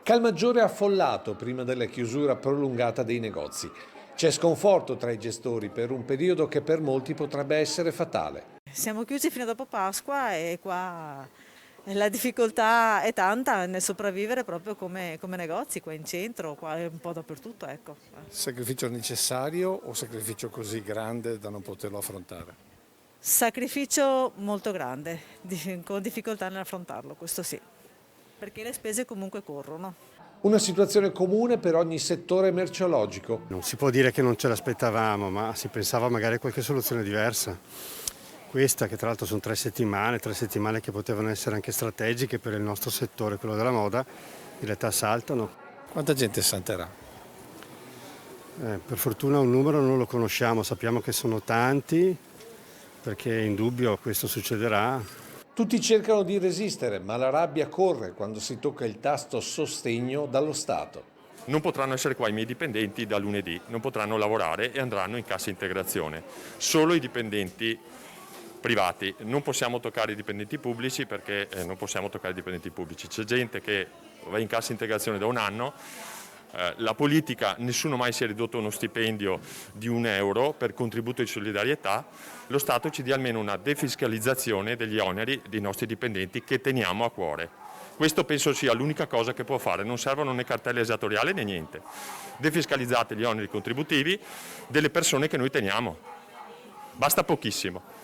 Calmaggiore affollato prima della chiusura prolungata dei negozi. C'è sconforto tra i gestori per un periodo che per molti potrebbe essere fatale. Siamo chiusi fino a dopo Pasqua e qua la difficoltà è tanta nel sopravvivere proprio come negozi qua in centro, qua un po' dappertutto, ecco. Sacrificio necessario o sacrificio così grande da non poterlo affrontare? Sacrificio molto grande, con difficoltà nell'affrontarlo, questo sì, perché le spese comunque corrono. Una situazione comune per ogni settore merceologico. Non si può dire che non ce l'aspettavamo, ma si pensava magari a qualche soluzione diversa. Questa, che tra l'altro sono 3 settimane che potevano essere anche strategiche per il nostro settore, quello della moda, in realtà saltano. Quanta gente salterà? Per fortuna un numero non lo conosciamo, sappiamo che sono tanti, perché è indubbio questo succederà. Tutti cercano di resistere, ma la rabbia corre quando si tocca il tasto sostegno dallo Stato. Non potranno essere qua i miei dipendenti da lunedì, non potranno lavorare e andranno in cassa integrazione. Solo i dipendenti privati, non possiamo toccare i dipendenti pubblici perché non possiamo toccare i dipendenti pubblici. C'è gente che va in cassa integrazione da un anno, la politica, nessuno mai si è ridotto uno stipendio di €1 per contributo di solidarietà, lo Stato ci dia almeno una defiscalizzazione degli oneri dei nostri dipendenti che teniamo a cuore. Questo penso sia l'unica cosa che può fare, non servono né cartelle esattoriali né niente. Defiscalizzate gli oneri contributivi delle persone che noi teniamo, basta pochissimo.